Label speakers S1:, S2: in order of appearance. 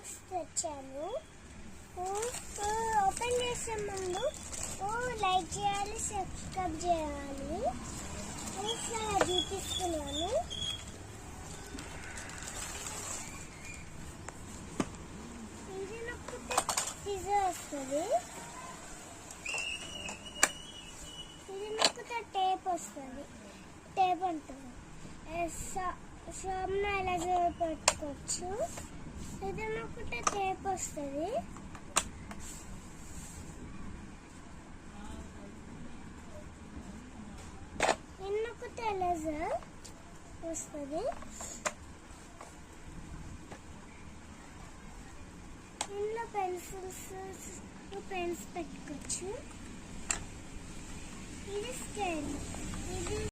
S1: Box తెచ్చాను. Open చేసే ముందు లైక్ చేయాలి, సబ్స్క్రైబ్ చేయాలి అని చూపిస్తున్నాను. ఇది నొక్కితే సిజర్ వస్తుంది, ఇది నొక్కితే టేప్ వస్తుంది. టేప్ అంటుంది షాప్న ఎలా పెట్టుకోవచ్చు. ఇది నొక్కితే టేప్ వస్తుంది. నొక్కితే ఎరేజర్ వస్తుంది. ఇందులో పెన్స్ పెట్టుకోవచ్చు. ఇది స్కేల్, ఇది